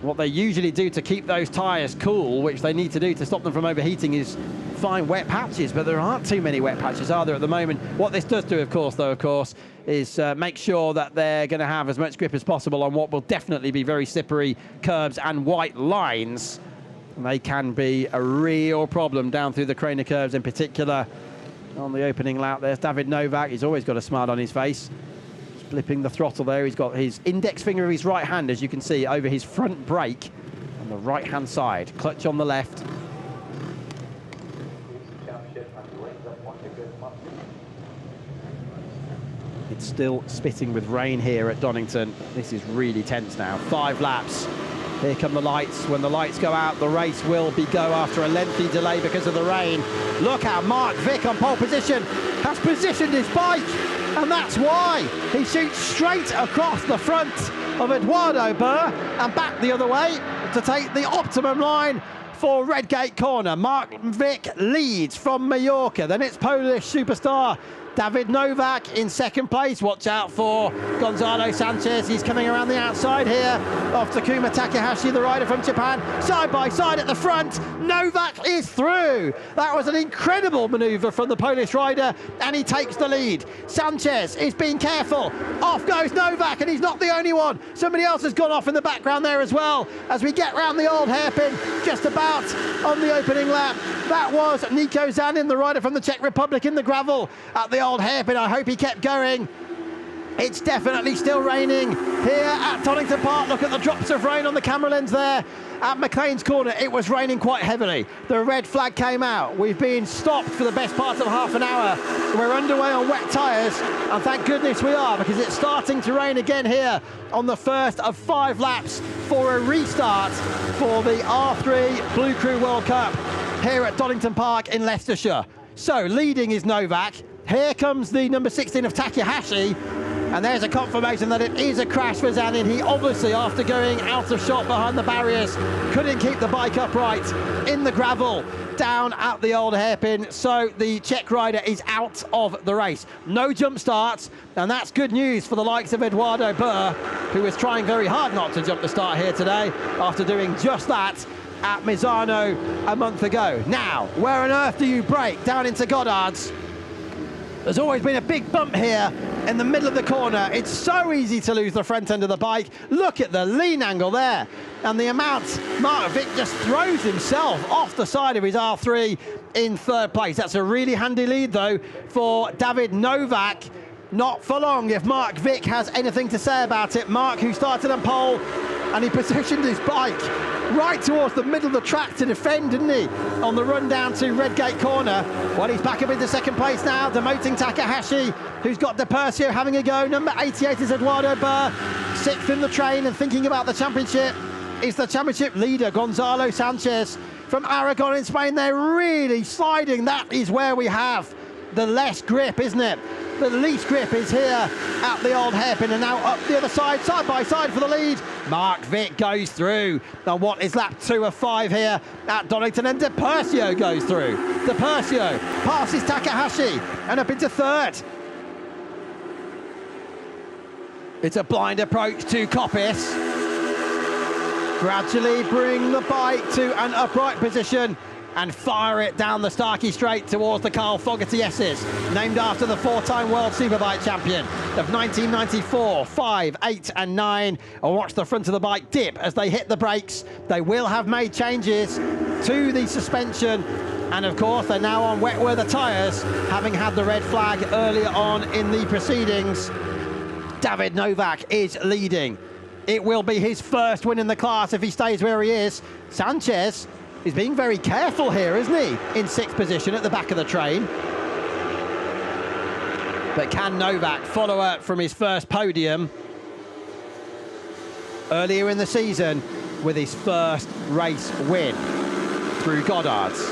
[SPEAKER 1] What they usually do to keep those tyres cool, which they need to do to stop them from overheating, is find wet patches, but there aren't too many wet patches, are there, at the moment? What this does do, of course, is make sure that they're going to have as much grip as possible on what will definitely be very slippery curbs and white lines. And they can be a real problem down through the Craner curves in particular. On the opening lap, there's David Novak. He's always got a smile on his face. Flipping the throttle there. He's got his index finger of his right hand, as you can see, over his front brake on the right-hand side. Clutch on the left. It's still spitting with rain here at Donington. This is really tense now. 5 laps. Here come the lights. When the lights go out, the race will go after a lengthy delay because of the rain. Look how Mark Vick on pole position has positioned his bike, and that's why he shoots straight across the front of Eduardo Burr and back the other way to take the optimum line for Redgate Corner. Mark Vick leads from Mallorca. Then it's Polish superstar David Novak in second place. Watch out for Gonzalo Sanchez. He's coming around the outside here of Takuma Takahashi, the rider from Japan. Side by side at the front. Novak is through. That was an incredible manoeuvre from the Polish rider, and he takes the lead. Sanchez is being careful. Off goes Novak, and he's not the only one. Somebody else has gone off in the background there as well as we get round the old hairpin just about on the opening lap. That was Nico Zanin, the rider from the Czech Republic, in the gravel at the old hairpin. I hope he kept going. It's definitely still raining here at Donington Park. Look at the drops of rain on the camera lens there. At McLean's Corner, it was raining quite heavily. The red flag came out. We've been stopped for the best part of half an hour. We're underway on wet tyres, and thank goodness we are, because it's starting to rain again here on the first of 5 laps for a restart for the R3 bLU cRU World Cup here at Donington Park in Leicestershire. So leading is Novak. Here comes the number 16 of Takahashi, and there's a confirmation that it is a crash for Zanin. He obviously, after going out of shot behind the barriers, couldn't keep the bike upright in the gravel down at the old hairpin, so the Czech rider is out of the race. No jump starts, and that's good news for the likes of Eduardo Burr, who was trying very hard not to jump the start here today after doing just that at Misano a month ago. Now, where on earth do you brake? Down into Goddard's. There's always been a big bump here in the middle of the corner. It's so easy to lose the front end of the bike. Look at the lean angle there, and the amount Mark Vick just throws himself off the side of his R3 in third place. That's a really handy lead, though, for David Novak. Not for long if Mark Vick has anything to say about it. Mark, who started on pole, and he positioned his bike right towards the middle of the track to defend, didn't he, on the run down to Redgate Corner. Well, he's back up into second place now, demoting Takahashi, who's got De Percio having a go. Number 88 is Eduardo Burr, 6th in the train, and thinking about the championship is the championship leader, Gonzalo Sanchez from Aragon in Spain. They're really sliding. That is where we have the less grip, isn't it? The least grip is here at the old hairpin, and now up the other side by side for the lead. Mark Vick goes through. Now what is lap 2 of 5 here at Donington, and De Percio goes through. De Percio passes Takahashi and up into third. It's a blind approach to Coppice. Gradually bring the bike to an upright position and fire it down the Starkey Straight towards the Carl Fogarty S's, named after the 4-time World Superbike champion of 1994, 5, 8 and 9. And watch the front of the bike dip as they hit the brakes. They will have made changes to the suspension, and of course they're now on wet weather tyres, having had the red flag earlier on in the proceedings. David Novak is leading. It will be his first win in the class if he stays where he is. Sanchez is being very careful here, isn't he? In 6th position at the back of the train. But can Novak follow up from his first podium earlier in the season with his first race win through Goddard's?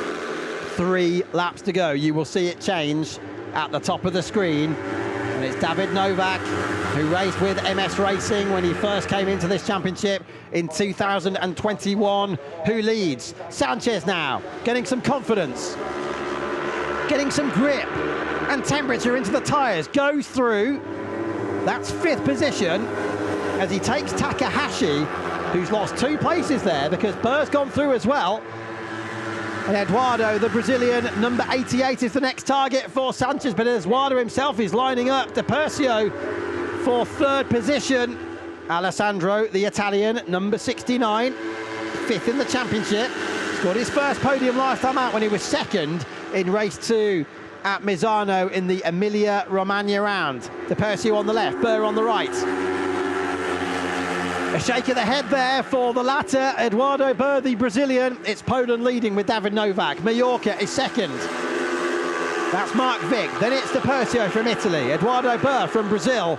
[SPEAKER 1] 3 laps to go. You will see it change at the top of the screen. And it's David Novak, who raced with MS Racing when he first came into this championship in 2021, who leads. Sanchez now getting some confidence, getting some grip and temperature into the tyres, goes through. That's 5th position as he takes Takahashi who's lost 2 places there because Burr's gone through as well. And Eduardo, the Brazilian, number 88, is the next target for Sanchez, but Eduardo himself is lining up. De Percio for 3rd position. Alessandro, the Italian, number 69, 5th in the championship. Scored his first podium last time out when he was 2nd in race 2 at Misano in the Emilia-Romagna round. De Percio on the left, Burr on the right. A shake of the head there for the latter, Eduardo Burr, the Brazilian. It's Poland leading with David Novak. Mallorca is 2nd. That's Mark Vick. Then it's De Percio from Italy, Eduardo Burr from Brazil,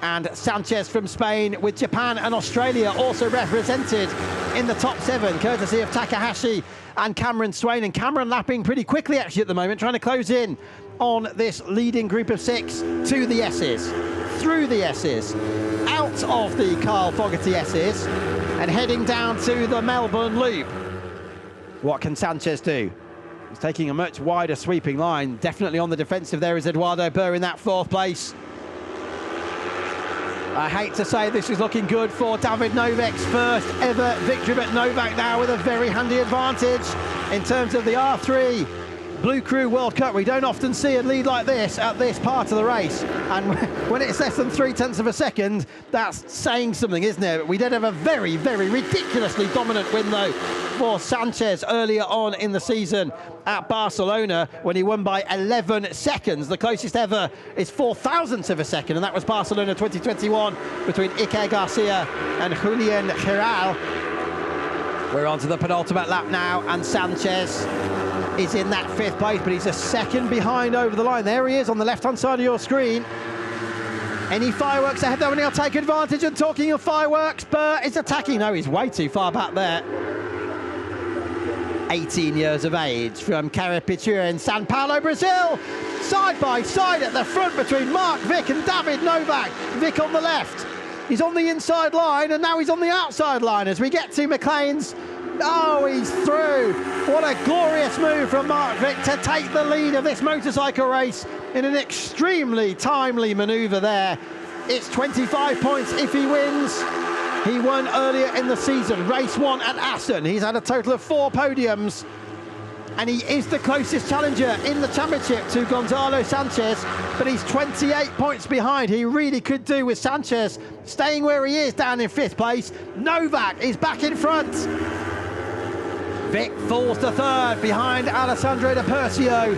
[SPEAKER 1] and Sanchez from Spain, with Japan and Australia also represented in the top 7, courtesy of Takahashi and Cameron Swain. And Cameron lapping pretty quickly actually at the moment, trying to close in on this leading group of 6 to the S's, through the S's, out of the Carl Fogarty S's, and heading down to the Melbourne Loop. What can Sanchez do? He's taking a much wider sweeping line. Definitely on the defensive there is Eduardo Burr in that 4th place. I hate to say this is looking good for David Novak's first ever victory, but Novak now with a very handy advantage in terms of the R3 bLU cRU World Cup. We don't often see a lead like this at this part of the race, and when it's less than 0.3 of a second, that's saying something, isn't it? We did have a very, very ridiculously dominant win though for Sanchez earlier on in the season at Barcelona when he won by 11 seconds. The closest ever is 0.004 of a second, and that was Barcelona 2021 between Iker Garcia and Julian Giral. We're on to the penultimate lap now, and Sanchez is in that 5th place, but he's a second behind over the line. There he is on the left-hand side of your screen. Any fireworks ahead though, and he'll take advantage. And talking of fireworks, Burr is attacking. No, he's way too far back there. 18 years of age from Carapitura in Sao Paulo, Brazil. Side by side at the front between Mark Vick and David Novak. Vick on the left. He's on the inside line, and now he's on the outside line as we get to McLean's. Oh, he's through. What a glorious move from Mark Vick to take the lead of this motorcycle race in an extremely timely manoeuvre there. It's 25 points if he wins. He won earlier in the season, race 1 at Assen. He's had a total of 4 podiums, and he is the closest challenger in the championship to Gonzalo Sanchez, but he's 28 points behind. He really could do with Sanchez staying where he is down in 5th place. Novak is back in front. Vick falls to 3rd behind Alessandro De Percio,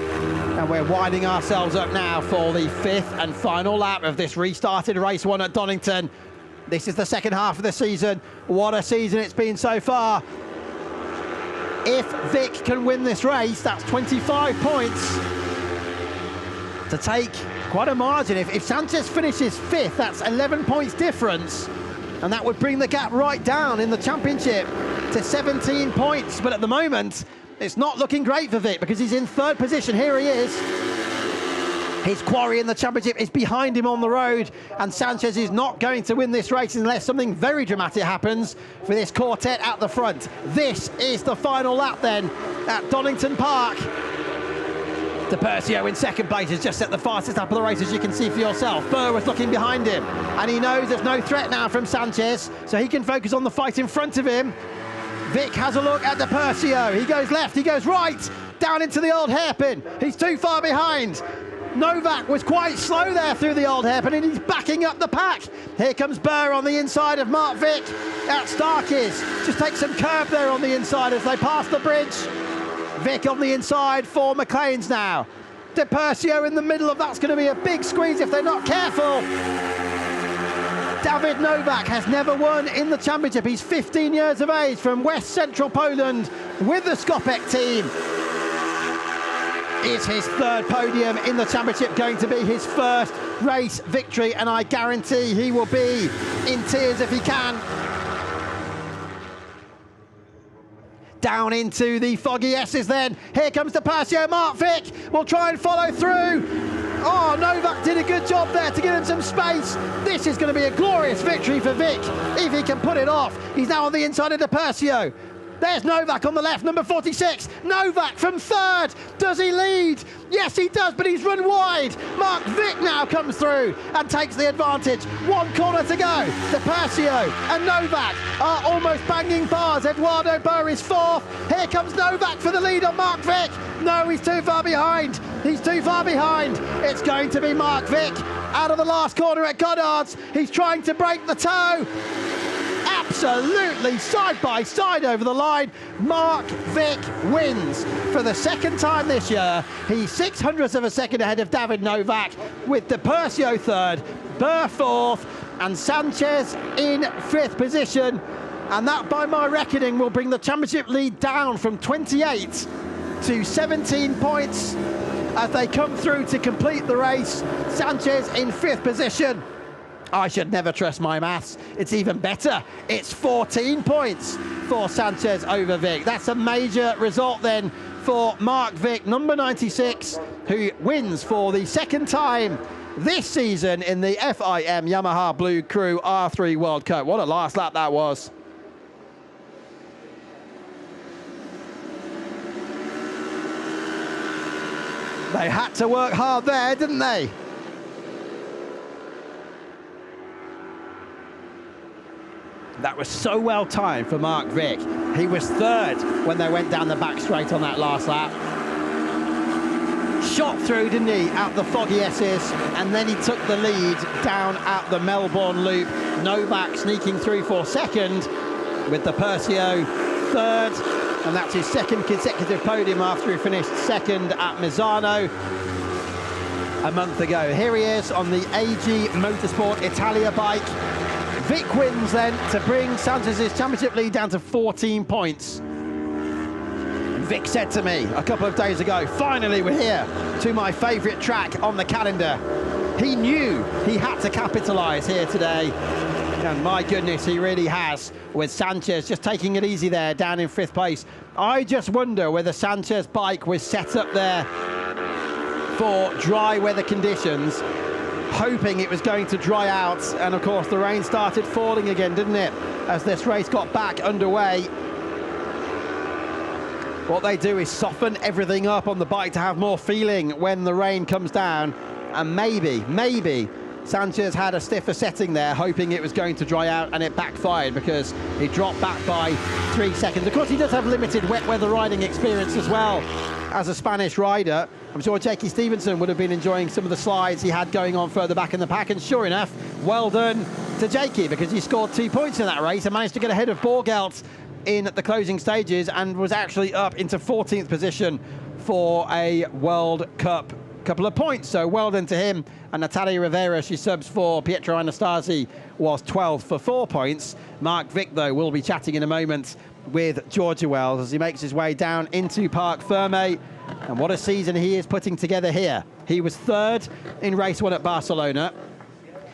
[SPEAKER 1] and we're winding ourselves up now for the 5th and final lap of this restarted race 1 at Donington. This is the second half of the season. What a season it's been so far. If Vick can win this race, that's 25 points to take quite a margin. If Sanchez finishes 5th, that's 11 points difference, and that would bring the gap right down in the championship to 17 points. But at the moment, it's not looking great for Vick because he's in 3rd position. Here he is. His quarry in the championship is behind him on the road, and Sanchez is not going to win this race unless something very dramatic happens for this quartet at the front. This is the final lap then at Donington Park. De Percio in 2nd place is just at the fastest lap of the race, as you can see for yourself. Burr was looking behind him, and he knows there's no threat now from Sanchez, so he can focus on the fight in front of him. Vick has a look at De Percio. He goes left, he goes right, down into the old hairpin. He's too far behind. Novak was quite slow there through the old hairpin, and he's backing up the pack. Here comes Burr on the inside of Mark Vick at Starkey's. Just take some curb there on the inside as they pass the bridge. Vick on the inside for McLean's now. De Percio in the middle of that's going to be a big squeeze if they're not careful. David Novak has never won in the championship. He's 15 years of age from West Central Poland with the Skopek team. Is his 3rd podium in the championship going to be his 1st race victory, and I guarantee he will be in tears if he can. Down into the foggy S's then. Here comes De Percio. Mark Vick will try and follow through. Oh, Novak did a good job there to give him some space. This is going to be a glorious victory for Vick if he can put it off. He's now on the inside of De Percio. There's Novak on the left, number 46. Novak from third. Does he lead? Yes, he does, but he's run wide. Mark Vick now comes through and takes the advantage. 1 corner to go. De Percio and Novak are almost banging bars. Eduardo Burr is fourth. Here comes Novak for the lead on Mark Vick. No, he's too far behind. He's too far behind. It's going to be Mark Vick out of the last corner at Goddard's. He's trying to break the toe. Absolutely side by side over the line. Mark Vick wins for the second time this year. He's 0.06 of a second ahead of David Novak, with De Percio third, Burr fourth, and Sanchez in fifth position. And that, by my reckoning, will bring the championship lead down from 28 to 17 points as they come through to complete the race. Sanchez in fifth position. I should never trust my maths. It's even better. It's 14 points for Sanchez over Vick. That's a major result then for Mark Vick, number 96, who wins for the second time this season in the FIM Yamaha bLU cRU R3 World Cup. What a last lap that was. They had to work hard there, didn't they? That was so well timed for Mark Vick. He was third when they went down the back straight on that last lap. Shot through, didn't he, out the foggy S's, and then he took the lead down at the Melbourne Loop. Novak sneaking through for second, with De Percio third, and that's his second consecutive podium after he finished second at Misano a month ago. Here he is on the AG Motorsport Italia bike. Vick wins then to bring Sanchez's championship lead down to 14 points. Vick said to me a couple of days ago, finally we're here to my favourite track on the calendar. He knew he had to capitalise here today. And my goodness, he really has, with Sanchez just taking it easy there, down in fifth place. I just wonder whether Sanchez's bike was set up there for dry weather conditions, hoping it was going to dry out, and of course the rain started falling again, didn't it, as this race got back underway. What they do is soften everything up on the bike to have more feeling when the rain comes down, and maybe Sanchez had a stiffer setting there, hoping it was going to dry out, and it backfired because he dropped back by 3 seconds. Of course, he does have limited wet weather riding experience as well as a Spanish rider. I'm sure Jakey Stevenson would have been enjoying some of the slides he had going on further back in the pack, and sure enough, well done to Jakey, because he scored 2 points in that race and managed to get ahead of Borgelt in the closing stages and was actually up into 14th position for a World Cup couple of points. So well done to him. And Natalia Rivera, she subs for Pietro Anastasi, was 12th for 4 points. Mark Vick, though, will be chatting in a moment with Georgia Wells as he makes his way down into Parc Ferme. And what a season he is putting together here. He was third in race 1 at Barcelona,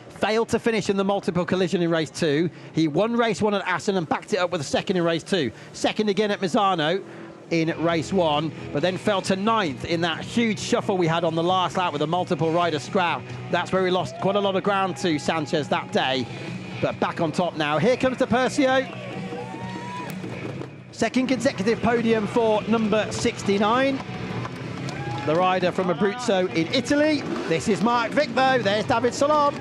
[SPEAKER 1] failed to finish in the multiple collision in race 2. He won race 1 at Assen and backed it up with a second in race 2. Second again at Misano in race 1, but then fell to 9th in that huge shuffle we had on the last lap with a multiple rider scrap. That's where we lost quite a lot of ground to Sanchez that day, but back on top now. Here comes De Percio. Second consecutive podium for number 69, the rider from Abruzzo in Italy. This is Mark Vick, though. There's David Salom.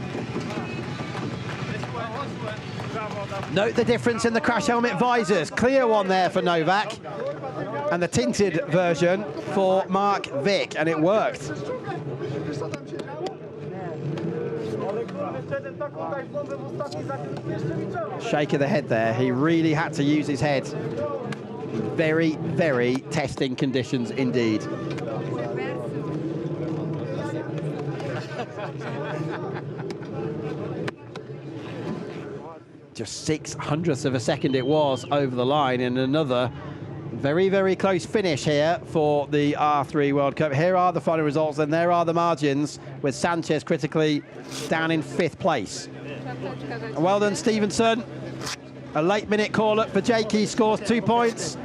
[SPEAKER 1] Note the difference in the crash helmet visors. Clear one there for Novak, and the tinted version for Mark Vick, and it worked. Shake of the head there. He really had to use his head. Very, very testing conditions indeed. Just 0.06 of a second it was over the line, and another very, very close finish here for the R3 World Cup. Here are the final results, and there are the margins, with Sanchez critically down in 5th place. And well done, Stevenson. A late minute call-up for Jakey, scores 2 points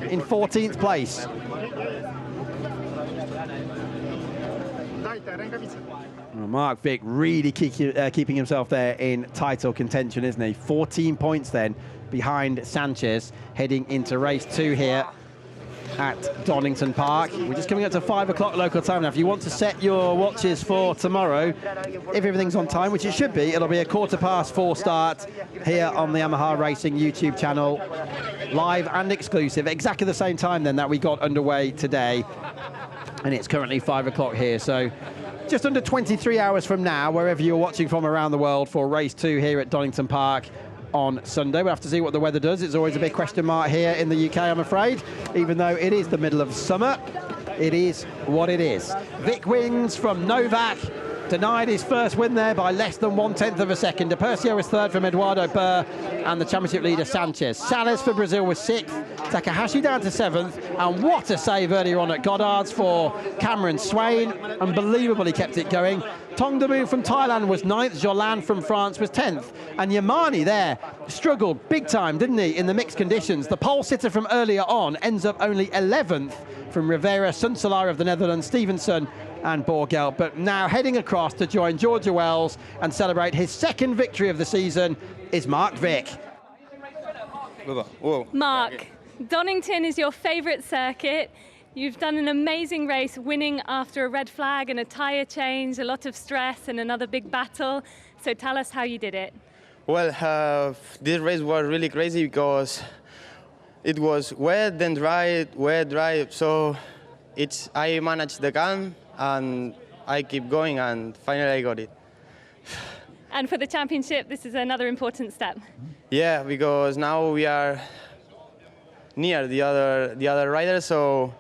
[SPEAKER 1] in 14th place. Well, Mark Vick really keeping himself there in title contention, isn't he? 14 points then behind Sanchez, heading into race 2 here at Donington Park. We're just coming up to 5 o'clock local time now. If you want to set your watches for tomorrow, if everything's on time, which it should be, it'll be a 4:15 start here on the Yamaha Racing YouTube channel, live and exclusive, exactly the same time then that we got underway today. And it's currently 5 o'clock here, so just under 23 hours from now, wherever you're watching from around the world, for race 2 here at Donington Park on Sunday. We'll have to see what the weather does. It's always a big question mark here in the UK, I'm afraid. Even though it is the middle of summer, it is what it is. Vic wins from Novak. Denied his first win there by less than 1/10 of a second. De Percio was third from Eduardo Burr, and the championship leader Sanchez. Sales for Brazil was 6th, Takahashi down to 7th, and what a save earlier on at Goddard's for Cameron Swain. Unbelievably kept it going. Tongdamu from Thailand was 9th, Jolan from France was 10th, and Yamani there struggled big time, didn't he, in the mixed conditions. The pole sitter from earlier on ends up only 11th from Rivera, Sunselar of the Netherlands, Stevenson and Borgel, but now heading across to join Georgia Wells and celebrate his 2nd victory of the season is Mark Vick.
[SPEAKER 2] Mark, Donington is your favourite circuit. You've done an amazing race, winning after a red flag and a tyre change, a lot of stress and another big battle. So tell us how you did it.
[SPEAKER 3] Well, this race was really crazy because it was wet, then dry, wet, dry. So I managed the calm and I keep going, and finally I got it.
[SPEAKER 2] And for the championship, this is another important step.
[SPEAKER 3] Yeah, because now we are near the other riders, so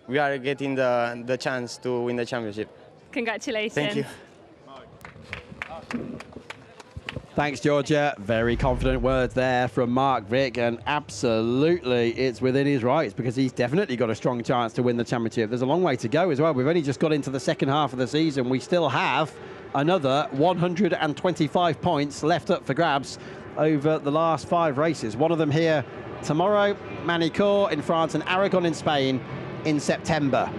[SPEAKER 3] we are getting the chance to win the championship.
[SPEAKER 2] Congratulations.
[SPEAKER 3] Thank you.
[SPEAKER 1] Thanks, Georgia. Very confident words there from Mark Vick, and absolutely it's within his rights because he's definitely got a strong chance to win the championship. There's a long way to go as well. We've only just got into the second half of the season. We still have another 125 points left up for grabs over the last 5 races. One of them here tomorrow, Magny-Cours in France and Aragon in Spain in September.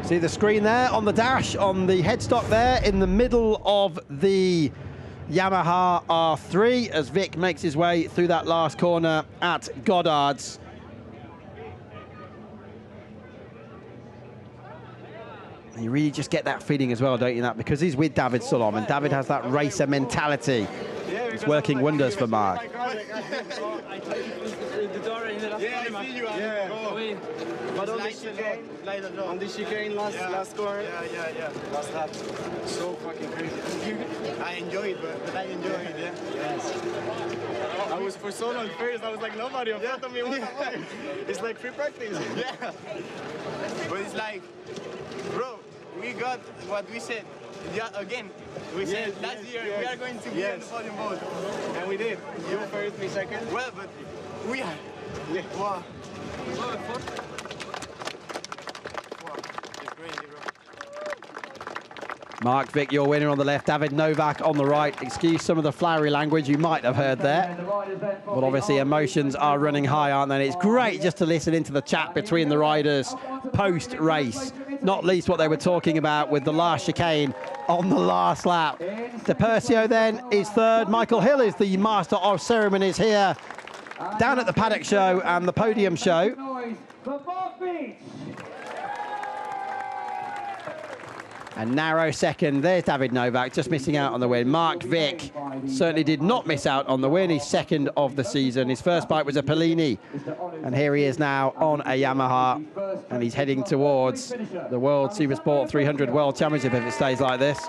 [SPEAKER 1] See the screen there on the dash, on the headstock there in the middle of the Yamaha R3 as Vic makes his way through that last corner at Goddard's. You really just get that feeling as well, don't you, that because he's with David Solom, and David has that racer mentality. It's working wonders for Mark.
[SPEAKER 4] But on the chicane last corner. Last lap. So fucking crazy. I enjoy it, but I enjoy it, yeah. Yes. I was for so long first, I was like nobody in front of me. It's like free practice. Yeah. But it's like, bro, we got what we said. Yeah, again, we said last year we are going to be on the podium boat. And we did. You first, me second. Well, but we are. Yeah. Wow.
[SPEAKER 1] Mark Vick, your winner on the left, David Novak on the right. Excuse some of the flowery language you might have heard there. But obviously emotions are running high, aren't they? And it's great just to listen into the chat between the riders post-race. Not least what they were talking about with the last chicane on the last lap. De Percio then is third. Michael Hill is the master of ceremonies here down at the paddock show and the podium show. A narrow second. There's David Novak, just missing out on the win. Mark Vick certainly did not miss out on the win. He's 2nd of the season. His first bike was a Pellini. And here he is now on a Yamaha. And he's heading towards the World Supersport 300 World Championship if it stays like this.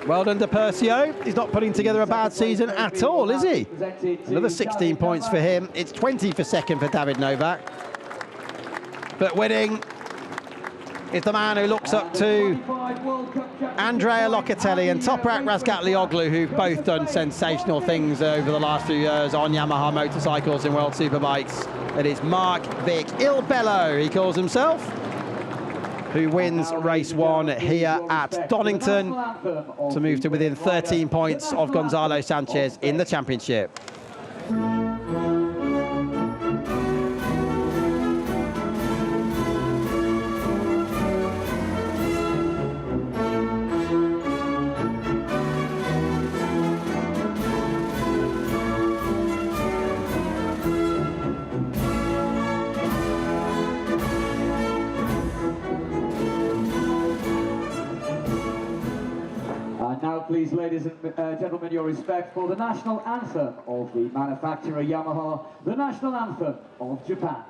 [SPEAKER 1] Well done, De Percio. He's not putting together a bad season at all, is he? Another 16 points for him. It's 20 for 2nd for David Novak. But winning is the man who looks up to Andrea Locatelli and Toprak Razgatlioglu, who've both done sensational things over the last few years on Yamaha motorcycles in World Superbikes. It is Mark Vick, Il Bello, he calls himself, who wins race 1 here at Donington to move to within 13 points of Gonzalo Sanchez in the championship.
[SPEAKER 5] please, ladies and gentlemen, your respect for the national anthem of the manufacturer Yamaha, the national anthem of Japan.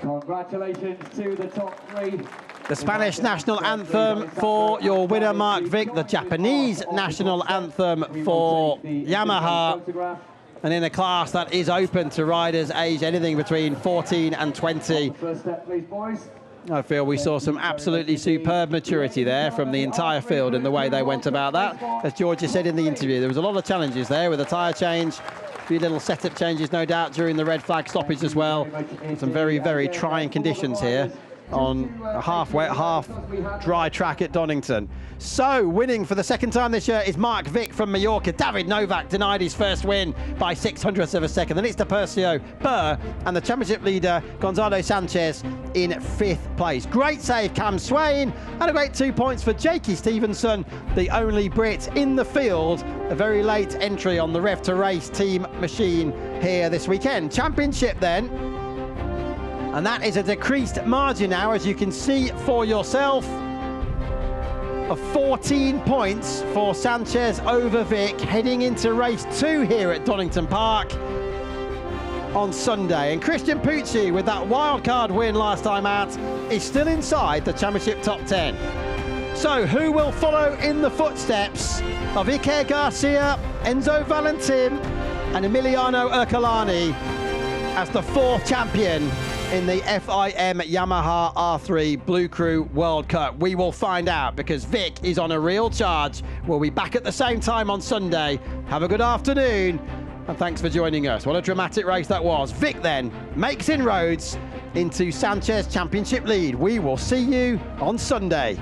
[SPEAKER 5] Congratulations to the top three.
[SPEAKER 1] The Spanish national anthem for your winner, Mark Vick. The Japanese national anthem for Yamaha. And in a class that is open to riders aged anything between 14 and 20.
[SPEAKER 5] First step, please, boys.
[SPEAKER 1] I feel we saw some absolutely superb maturity there from the entire field in the way they went about that. As Georgia said in the interview, there was a lot of challenges there with a tyre change, a few little setup changes, no doubt, during the red flag stoppage as well. Some very, very trying conditions here on a half wet, half dry track at Donington. So, winning for the second time this year is Mark Vick from Mallorca. David Novak denied his first win by 0.06 of a second. Then it's Depercio, Burr, and the championship leader, Gonzalo Sanchez, in 5th place. Great save, Cam Swain, and a great 2 points for Jakey Stevenson, the only Brit in the field. A very late entry on the Rev to Race team machine here this weekend. Championship then. And that is a decreased margin now, as you can see for yourself, of 14 points for Sanchez over Vick, heading into race 2 here at Donington Park on Sunday. And Christian Pucci, with that wildcard win last time out, is still inside the championship top 10. So who will follow in the footsteps of Iker Garcia, Enzo Valentin and Emiliano Ercolani as the 4th champion in the FIM Yamaha R3 bLU cRU World Cup? We will find out, because Vick is on a real charge. We'll be back at the same time on Sunday. Have a good afternoon, and thanks for joining us. What a dramatic race that was. Vick then makes inroads into Sanchez championship lead. We will see you on Sunday.